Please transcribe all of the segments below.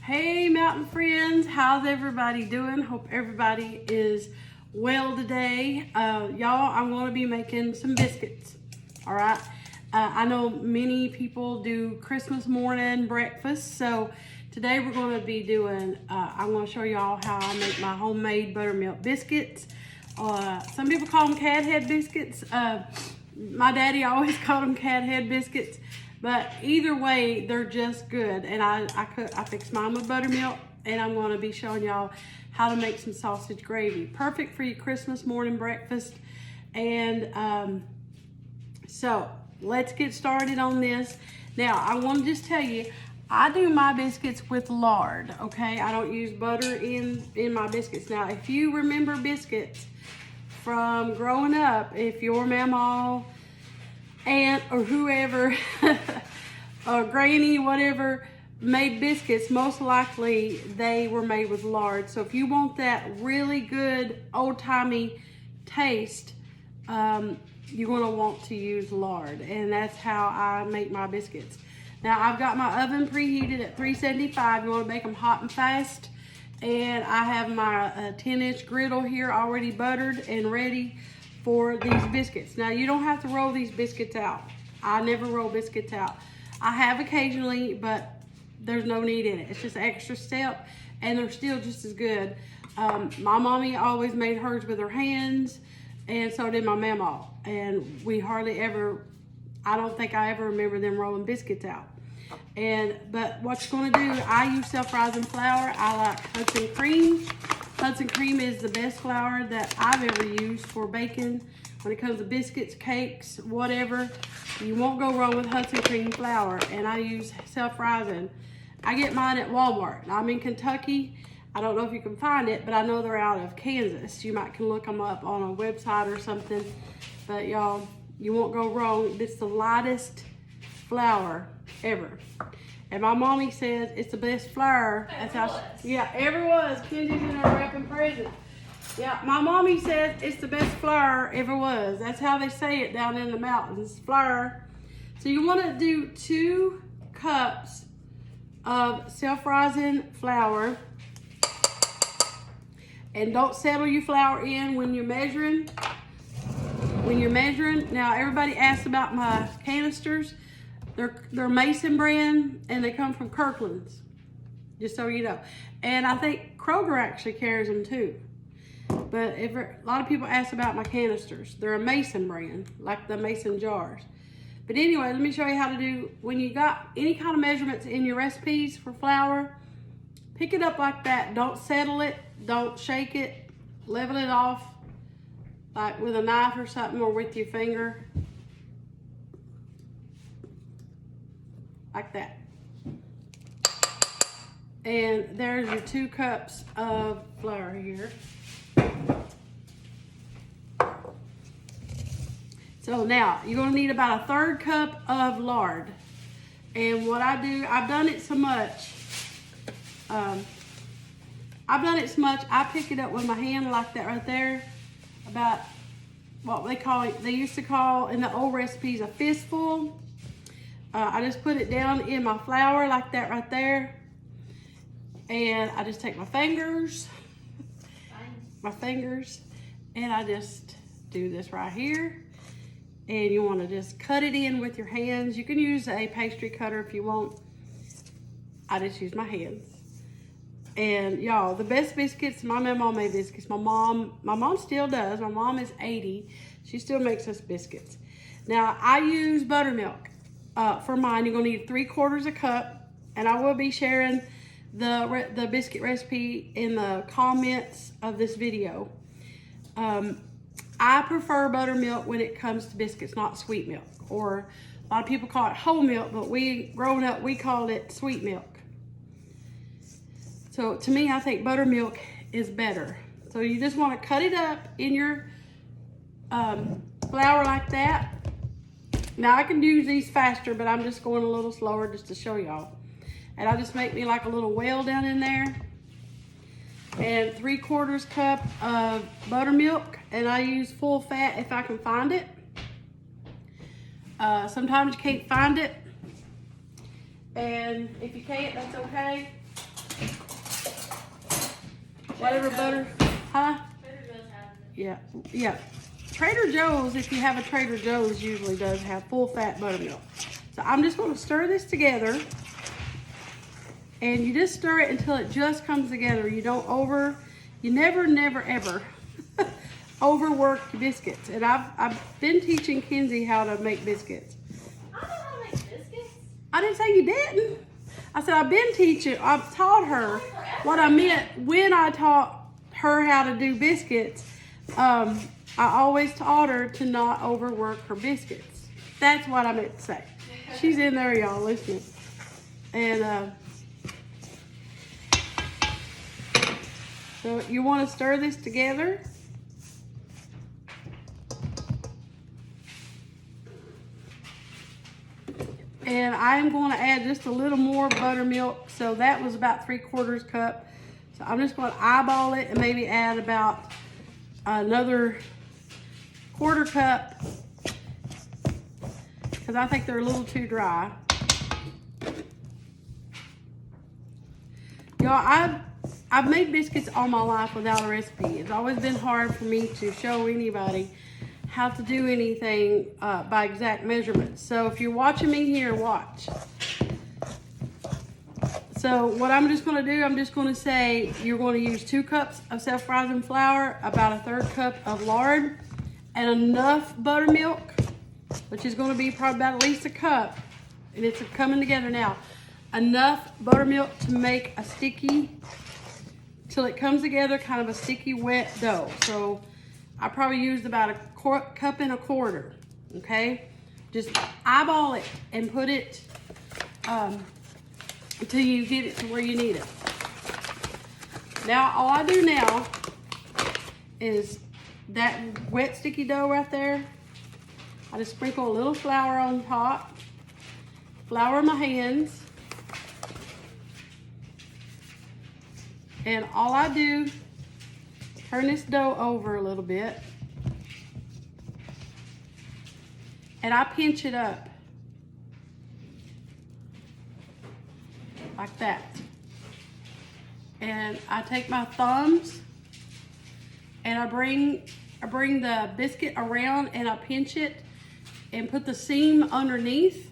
Hey mountain friends, how's everybody doing? Hope everybody is well today. Y'all, I'm going to be making some biscuits. All right. I know many people do Christmas morning breakfast, so today we're going to be doing, I'm going to show y'all how I make my homemade buttermilk biscuits. Some people call them Cathead biscuits. My daddy always called them Cathead biscuits. But either way, they're just good. And I fix mine with buttermilk, and I'm going to be showing y'all how to make some sausage gravy. Perfect for your Christmas morning breakfast. And so let's get started on this. Now, I want to just tell you, I do my biscuits with lard, okay? I don't use butter in my biscuits. Now, if you remember biscuits from growing up, if your mama, aunt, or whoever, or granny, whatever, made biscuits, most likely they were made with lard. So if you want that really good old-timey taste, you're going to want to use lard, and that's how I make my biscuits. Now, I've got my oven preheated at 375. You want to make them hot and fast, and I have my 10-inch griddle here already buttered and ready for these biscuits. Now, you don't have to roll these biscuits out. I never roll biscuits out. I have occasionally, but there's no need in it. It's just an extra step, and they're still just as good. My mommy always made hers with her hands, and so did my mama. And we hardly ever, I don't think I ever remember them rolling biscuits out. But what you're gonna do, I use self-rising flour. I like Hudson Cream. Hudson Cream is the best flour that I've ever used for baking. When it comes to biscuits, cakes, whatever, you won't go wrong with Hudson Cream flour. And I use self-rising. I get mine at Walmart. I'm in Kentucky. I don't know if you can find it, but I know they're out of Kansas. You might can look them up on a website or something. But y'all, you won't go wrong. It's the lightest flour ever. And my mommy says it's the best flour. That's how yeah, ever was. Kenzie's in her wrapping present. Yeah, my mommy says it's the best flour ever was. That's how they say it down in the mountains. Flour. So you want to do 2 cups of self-rising flour. And don't settle your flour in when you're measuring. Now everybody asks about my canisters. They're Mason brand, and they come from Kirkland's, just so you know. And I think Kroger actually carries them too. But a lot of people ask about my canisters. They're a Mason brand, like the Mason jars. But anyway, let me show you how to do, when you got any kind of measurements in your recipes for flour, pick it up like that. Don't settle it, don't shake it, level it off, like with a knife or something, or with your finger. Like that. And there's your 2 cups of flour here. So now you're gonna need about a 1/3 cup of lard. And what I do, I've done it so much, I pick it up with my hand like that right there, about what they used to call in the old recipes a fistful. I just put it down in my flour like that right there. And I just take my fingers, and I just do this right here. And you want to just cut it in with your hands. You can use a pastry cutter if you want. I just use my hands. And y'all, the best biscuits, my mama made biscuits. My mom still does. My mom is 80. She still makes us biscuits. Now, I use buttermilk. For mine, you're gonna need 3/4 cup, and I will be sharing the biscuit recipe in the comments of this video. I prefer buttermilk when it comes to biscuits, not sweet milk. Or a lot of people call it whole milk, but growing up, we called it sweet milk. So to me, I think buttermilk is better. So you just want to cut it up in your flour like that. Now I can do these faster, but I'm just going a little slower just to show y'all. And I just make me like a little well down in there. And 3/4 cup of buttermilk, and I use full fat if I can find it. Sometimes you can't find it, and if you can't, that's okay. whatever butter, huh? Yeah, yeah. Trader Joe's, if you have a Trader Joe's, usually does have full fat buttermilk. So I'm just going to stir this together. And you just stir it until it just comes together. You don't you never, ever overwork your biscuits. And I've been teaching Kenzie how to make biscuits. I don't know how to make biscuits. I didn't say you didn't. I said I've taught her what I meant when I taught her how to do biscuits. I always taught her to not overwork her biscuits. That's what I meant to say. She's in there, y'all, listening. And so you want to stir this together. And I'm going to add just a little more buttermilk. So that was about 3/4 cup. So I'm just going to eyeball it and maybe add about another 1/4 cup, because I think they're a little too dry. Y'all, I've made biscuits all my life without a recipe. It's always been hard for me to show anybody how to do anything by exact measurements. So if you're watching me here, watch. So what I'm just going to do, I'm just going to say you're going to use 2 cups of self-rising flour, about 1/3 cup of lard, and enough buttermilk, which is going to be probably about at least a cup. And it's coming together now. Enough buttermilk to make a sticky, till it comes together, kind of a sticky wet dough. So I probably used about 1.25 cups, okay? Just eyeball it and put it until you get it to where you need it. Now, all I do now is that wet sticky dough right there, I just sprinkle a little flour on top, flour my hands, and all I do, turn this dough over a little bit, and I pinch it up like that. And I take my thumbs and I bring the biscuit around and I pinch it and put the seam underneath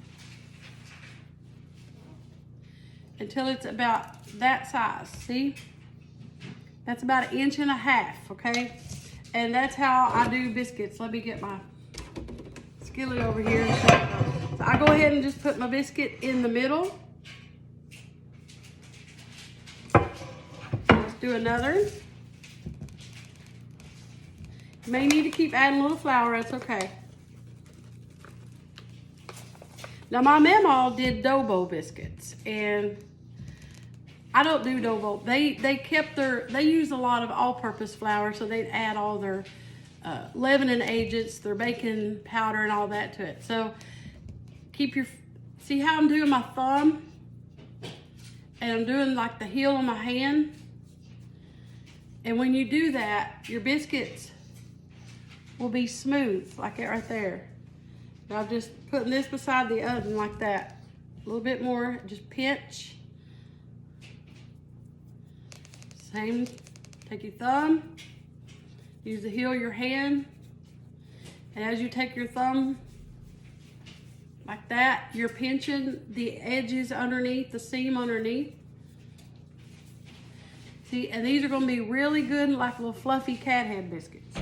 until it's about that size. See? That's about 1.5 inches, okay? And that's how I do biscuits. Let me get my skillet over here. So I go ahead and just put my biscuit in the middle. Let's do another. You may need to keep adding a little flour, that's okay. Now my mama did dough bowl biscuits, and I don't do dough bowl. They use a lot of all-purpose flour, so they'd add all their leavening agents, their baking powder and all that to it. So see how I'm doing my thumb? And I'm doing like the heel of my hand. And when you do that, your biscuits will be smooth, like it right there. And I'm just putting this beside the oven like that. A little bit more, just pinch. Same, take your thumb, use the heel of your hand, and as you take your thumb like that, you're pinching the edges underneath, the seam underneath. See, and these are going to be really good, like little fluffy Cathead biscuits.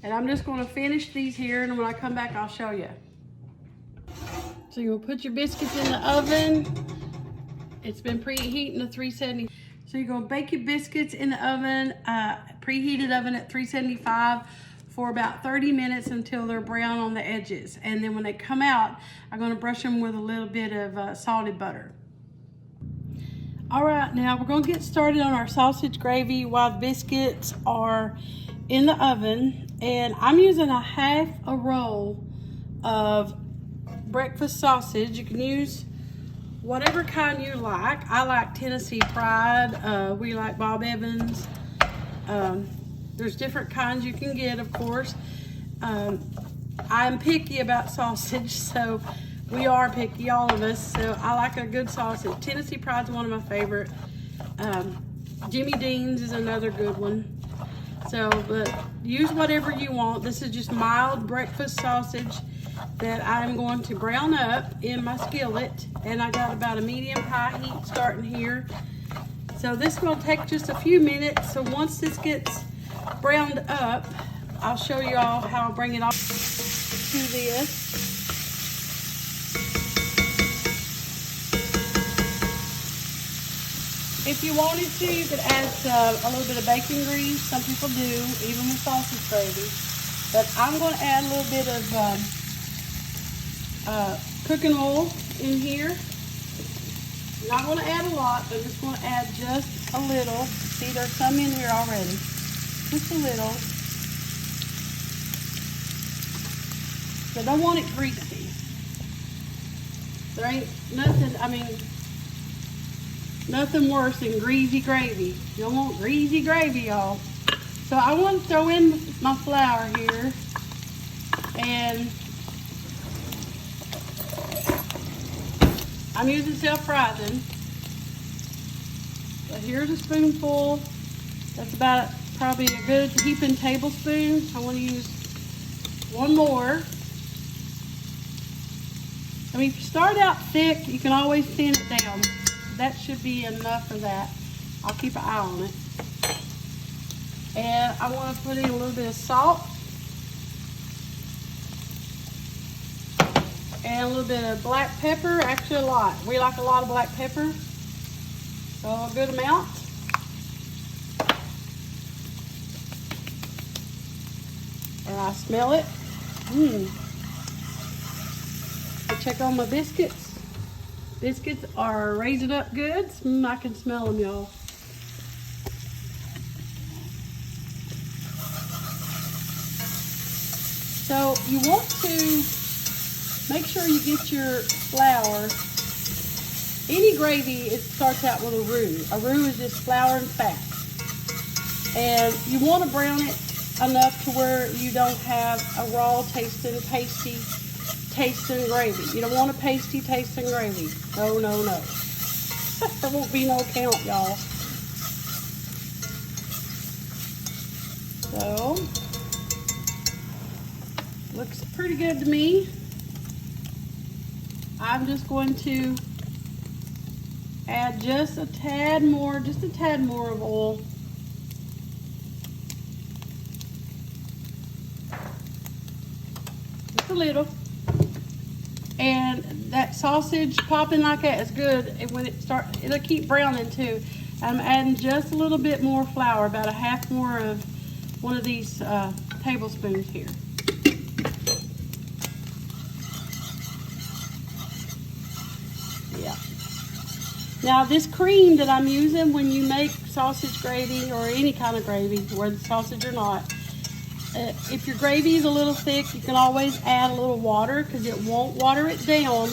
And I'm just going to finish these here, and when I come back, I'll show you. So you'll put your biscuits in the oven. It's been preheating to 370. So you're gonna bake your biscuits in the oven, preheated oven at 375 for about 30 minutes until they're brown on the edges. And then when they come out, I'm gonna brush them with a little bit of salted butter. All right, now we're gonna get started on our sausage gravy while the biscuits are in the oven. And I'm using a 1/2 roll of breakfast sausage. You can use whatever kind you like. I like Tennessee Pride. We like Bob Evans. There's different kinds you can get, of course. I'm picky about sausage, so we are picky, all of us. So I like a good sausage. Tennessee Pride's one of my favorite. Jimmy Dean's is another good one. So, but use whatever you want. This is just mild breakfast sausage that I'm going to brown up in my skillet. And I got about a medium high heat starting here. So this will take just a few minutes. So once this gets browned up, I'll show you all how I'll bring it off to this. If you wanted to, you could add a little bit of bacon grease. Some people do, even with sausage gravy. But I'm going to add a little bit of cooking oil in here. I'm not going to add a lot, but I'm just going to add just a little. See, there's some in here already. Just a little. So I don't want it greasy. There ain't nothing, I mean, nothing worse than greasy gravy. You don't want greasy gravy, y'all. So I want to throw in my flour here. And I'm using self-rising. So here's a spoonful. That's about probably a good heaping tablespoon. I want to use one more. I mean, if you start out thick, you can always thin it down. That should be enough for that. I'll keep an eye on it. And I want to put in a little bit of salt. And a little bit of black pepper, actually a lot. We like a lot of black pepper. So a good amount. And I smell it. Check on my biscuits. Biscuits are raising up good. I can smell them, y'all. So you want to make sure you get your flour. Any gravy, it starts out with a roux. A roux is just flour and fat. And you want to brown it enough to where you don't have a raw tasting, pasty tasting gravy. You don't want a pasty tasting gravy. No, no, no. There won't be no count, y'all. So, looks pretty good to me. I'm just going to add just a tad more of oil. Just a little. And that sausage popping like that is good. And when it starts, it'll keep browning too. I'm adding just a little bit more flour, about a half more of one of these tablespoons here. Yeah. Now this cream that I'm using when you make sausage gravy or any kind of gravy, whether sausage or not, if your gravy is a little thick, you can always add a little water because it won't water it down,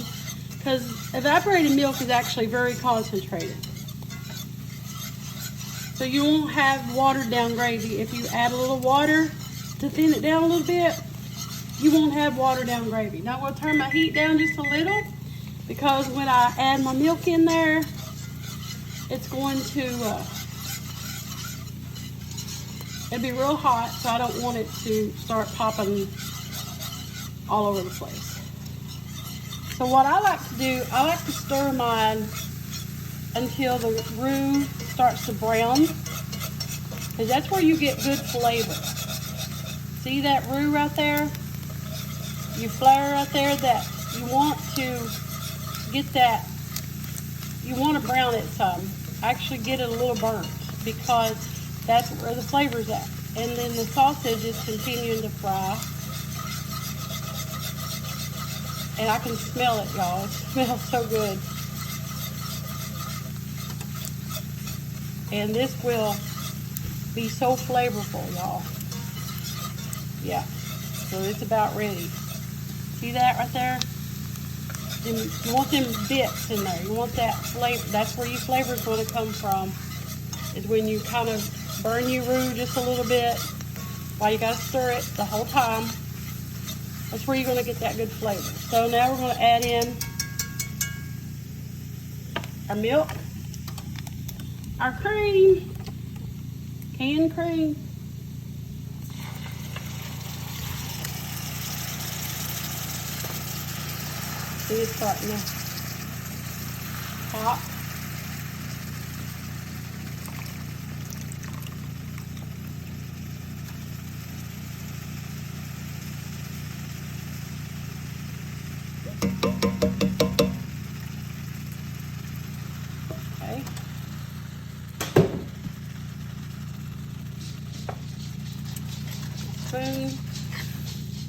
because evaporated milk is actually very concentrated. So you won't have watered down gravy. If you add a little water to thin it down a little bit, you won't have watered down gravy. Now I'm going to turn my heat down just a little, because when I add my milk in there, it's going to it'll be real hot, so I don't want it to start popping all over the place. So what I like to do, I like to stir mine until the roux starts to brown, because that's where you get good flavor. See that roux right there? Your flour right there, that you want to get that, you want to brown it some. Actually get it a little burnt, because that's where the flavor's at. And then the sausage is continuing to fry. And I can smell it, y'all. It smells so good. And this will be so flavorful, y'all. Yeah. So it's about ready. See that right there? And you want them bits in there. You want that flavor. That's where your flavor is going to come from. Is when you kind of burn your roux just a little bit while you got to stir it the whole time. That's where you're going to get that good flavor. So now we're going to add in our milk. our cream, canned cream. See, it's starting to pop. Okay. Spoon.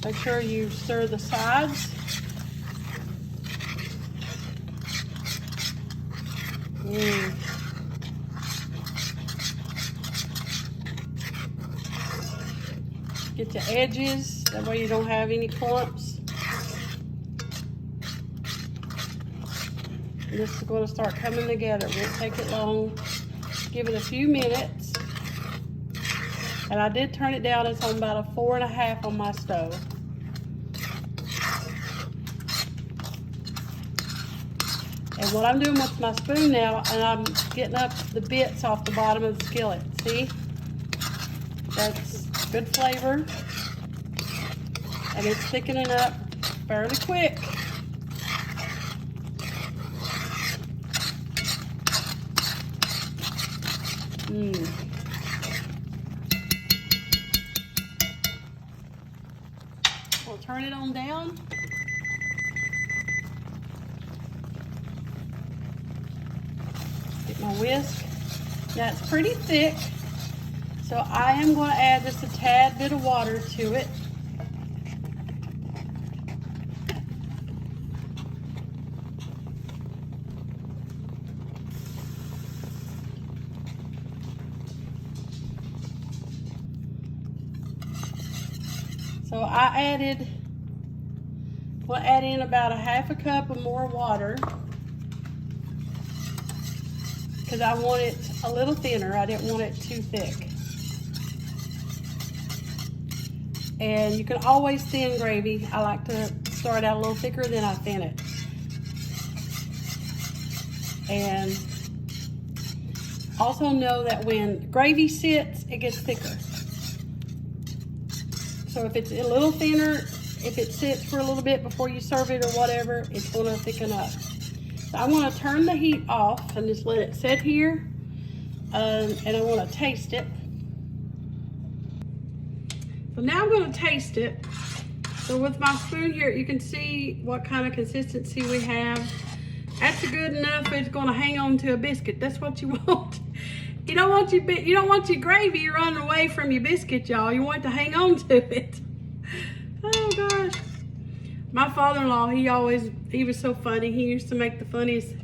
Make sure you stir the sides. Get the edges, that way you don't have any clumps. And this is going to start coming together. It won't take it long. Give it a few minutes. And I did turn it down. It's on about a 4.5 on my stove. And what I'm doing with my spoon now, and I'm getting up the bits off the bottom of the skillet. See? That's good flavor. And it's thickening up fairly quick. We'll turn it on down. Get my whisk. Now it's pretty thick, so I am going to add just a tad bit of water to it. So we'll add in about a 1/2 cup of more water because I want it a little thinner. I didn't want it too thick. And you can always thin gravy. I like to start out a little thicker, then I thin it. And also know that when gravy sits, it gets thicker. So if it's a little thinner, if it sits for a little bit before you serve it or whatever, it's going to thicken up. So I'm going to turn the heat off and just let it sit here. And I want to taste it. So now I'm going to taste it. So with my spoon here, you can see what kind of consistency we have. That's good enough. It's going to hang on to a biscuit. That's what you want. You don't want your gravy running away from your biscuit, y'all. You want it to hang on to it. Oh gosh. My father-in-law, he was so funny. He used to make the funniest.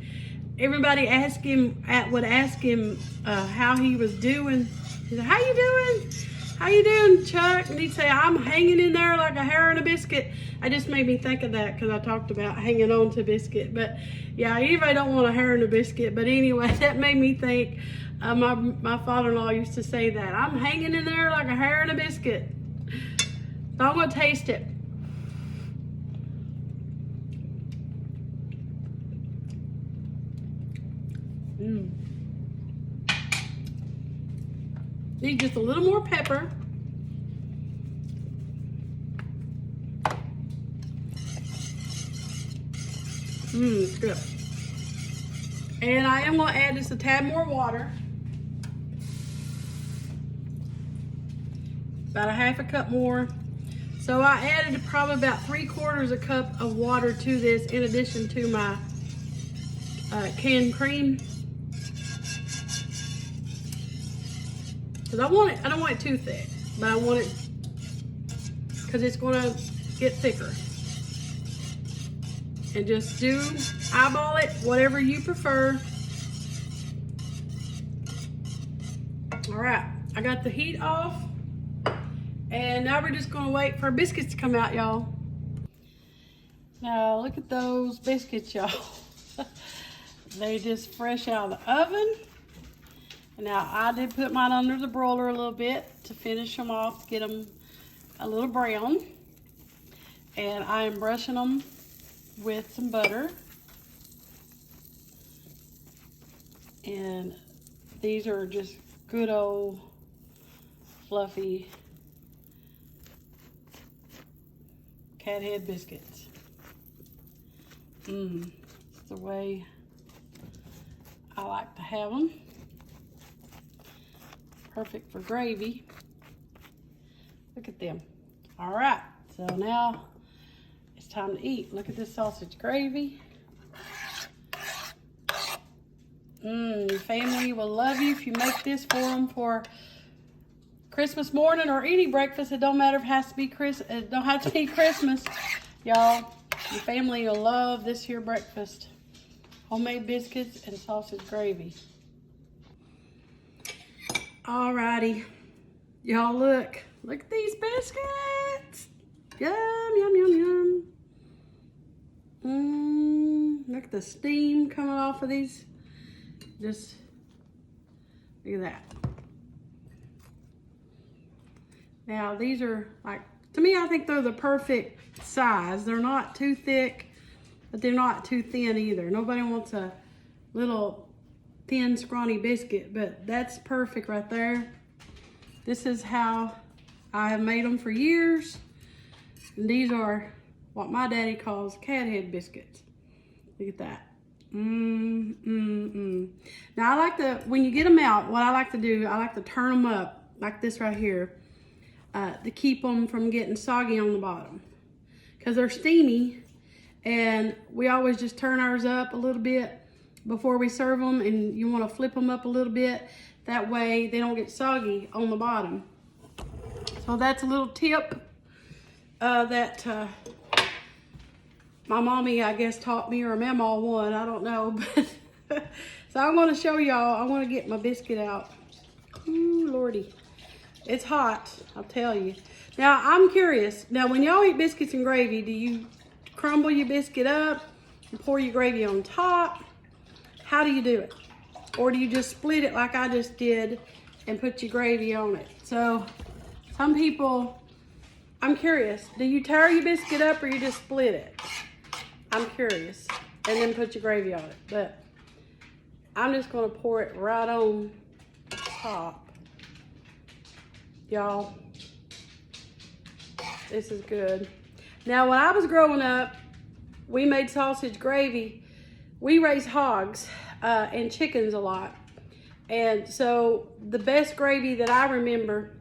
Everybody would ask him how he was doing. He said, "How you doing? How you doing, Chuck?" And he'd say, "I'm hanging in there like a hair in a biscuit." It just made me think of that because I talked about hanging on to biscuit. But yeah, anybody don't want a hair in a biscuit. But anyway, that made me think. My father-in-law used to say that. I'm hanging in there like a hair in a biscuit. So I'm going to taste it. Need just a little more pepper. It's good. And I am going to add just a tad more water. About a 1/2 cup more. So I added probably about 3/4 cup of water to this in addition to my canned cream. Because I don't want it too thick, but I want it because it's going to get thicker. And just eyeball it, whatever you prefer. All right, I got the heat off. And now we're just gonna wait for biscuits to come out, y'all. Now look at those biscuits, y'all. They just fresh out of the oven. And now I did put mine under the broiler a little bit to finish them off, get them a little brown. And I am brushing them with some butter. And these are just good old fluffy Cathead biscuits. It's the way I like to have them. Perfect for gravy. Look at them. All right, so now it's time to eat. Look at this sausage gravy. Your family will love you if you make this for them for Christmas morning or any breakfast. It don't matter if it has to be it don't have to be Christmas, y'all. Your family will love this here breakfast. Homemade biscuits and sausage gravy. Alrighty, y'all look at these biscuits. Yum, yum, yum, yum. Look at the steam coming off of these. Just look at that. Now these are like, to me, I think they're the perfect size. They're not too thick, but they're not too thin either. Nobody wants a little thin, scrawny biscuit, but that's perfect right there. This is how I have made them for years. And these are what my daddy calls Cathead biscuits. Look at that. Now I like to, when you get them out, what I like to do, I like to turn them up like this right here to keep them from getting soggy on the bottom. Because they're steamy, and we always just turn ours up a little bit before we serve them, and you want to flip them up a little bit. That way they don't get soggy on the bottom. So that's a little tip that my mommy, I guess, taught me, or Mama one, I don't know. But so I'm going to show y'all. I want to get my biscuit out. Ooh, Lordy. It's hot, I'll tell you. Now, I'm curious. Now, when y'all eat biscuits and gravy, do you crumble your biscuit up and pour your gravy on top? How do you do it? Or do you just split it like I just did and put your gravy on it? So, some people, I'm curious. Do you tear your biscuit up or you just split it? I'm curious. And then put your gravy on it. But I'm just going to pour it right on top. Y'all, this is good. Now, when I was growing up, we made sausage gravy. We raised hogs and chickens a lot. And so the best gravy that I remember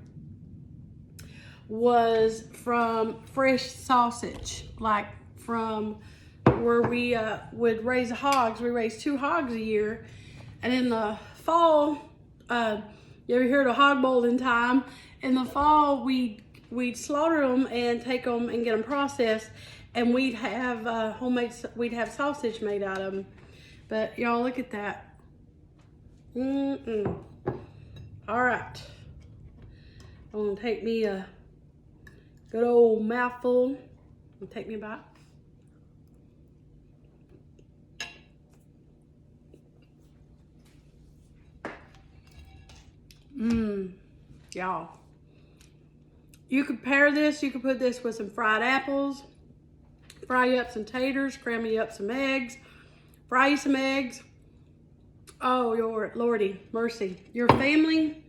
was from fresh sausage, like from where we would raise hogs. We raised 2 hogs a year. And in the fall, you ever hear of hog bolting time? In the fall, we'd slaughter them and take them and get them processed, and we'd have we'd have sausage made out of them. But y'all, look at that. All right, I'm gonna take me a good old mouthful and take me a bite. Y'all, you could pair this, you could put this with some fried apples, fry you up some taters, cram you up some eggs, fry you some eggs. Oh, your Lordy mercy. Your family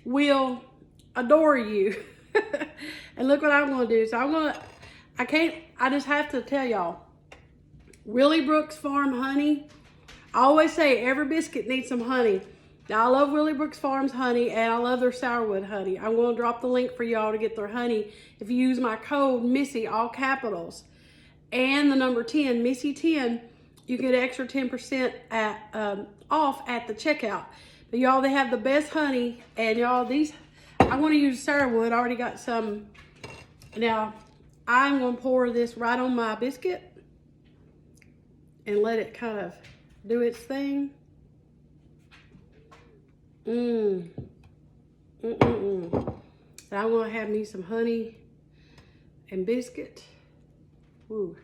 will adore you. And look what I'm gonna do. So I just have to tell y'all, Willie Brooks Farm honey. I always say every biscuit needs some honey. Now, I love Willie Brooks Farms honey, and I love their sourwood honey. I'm going to drop the link for y'all to get their honey. If you use my code Missy, all capitals, and the number 10, Missy10, you get extra 10% off at the checkout. But y'all, they have the best honey, and y'all, these, I'm going to use sourwood. I already got some. Now, I'm going to pour this right on my biscuit and let it kind of do its thing. And I'm gonna have me some honey and biscuit. Ooh.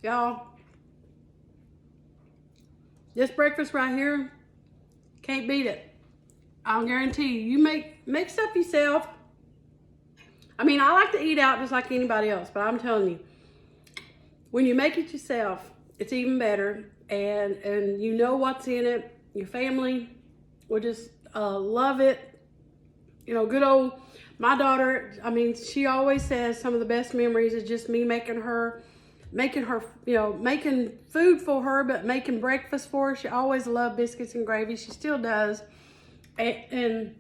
Y'all, this breakfast right here, can't beat it. I'll guarantee you. You make stuff yourself. I mean, I like to eat out just like anybody else, but I'm telling you, when you make it yourself, it's even better. And you know what's in it. Your family will just love it. You know, good old, my daughter, I mean, she always says some of the best memories is just me making her, you know, making food for her, but making breakfast for her. She always loved biscuits and gravy. She still does. And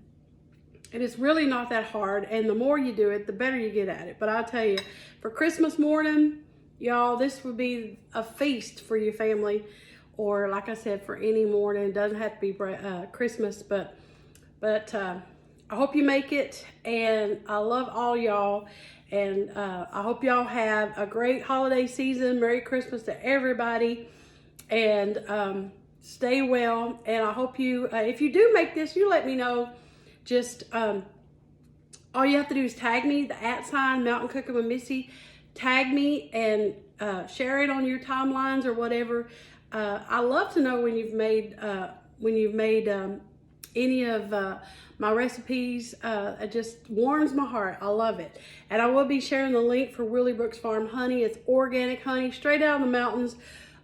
it's really not that hard. And the more you do it, the better you get at it. But I'll tell you, for Christmas morning, y'all, this would be a feast for your family. Or like I said, for any morning. It doesn't have to be Christmas, but I hope you make it. And I love all y'all. And I hope y'all have a great holiday season. Merry Christmas to everybody. And stay well. And I hope you, if you do make this, you let me know. Just all you have to do is tag me, the @ Mountain Cooking with Missy. Tag me and share it on your timelines or whatever. I love to know when you've made any of my recipes. It just warms my heart. I love it. And I will be sharing the link for Willie Brooks Farm honey. It's organic honey, straight out of the mountains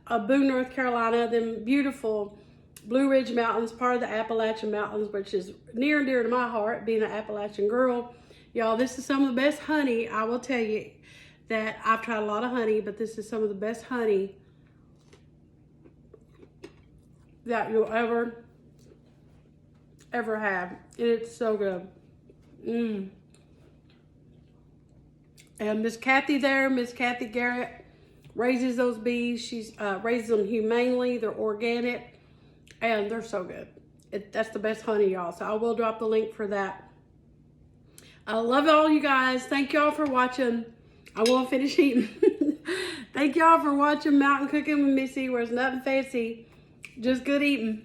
of Boone, North Carolina. Them beautiful Blue Ridge Mountains, part of the Appalachian Mountains, which is near and dear to my heart, being an Appalachian girl. Y'all, this is some of the best honey. I will tell you that I've tried a lot of honey, but this is some of the best honey that you'll ever have. It's so good. And Miss Kathy there, Miss Kathy Garrett, raises those bees. She's raises them humanely. They're organic, and they're so good. That's the best honey, y'all. So I will drop the link for that. I love all you guys. Thank y'all for watching. I won't finish eating. Thank y'all for watching Mountain Cooking with Missy, where it's nothing fancy, just good eating.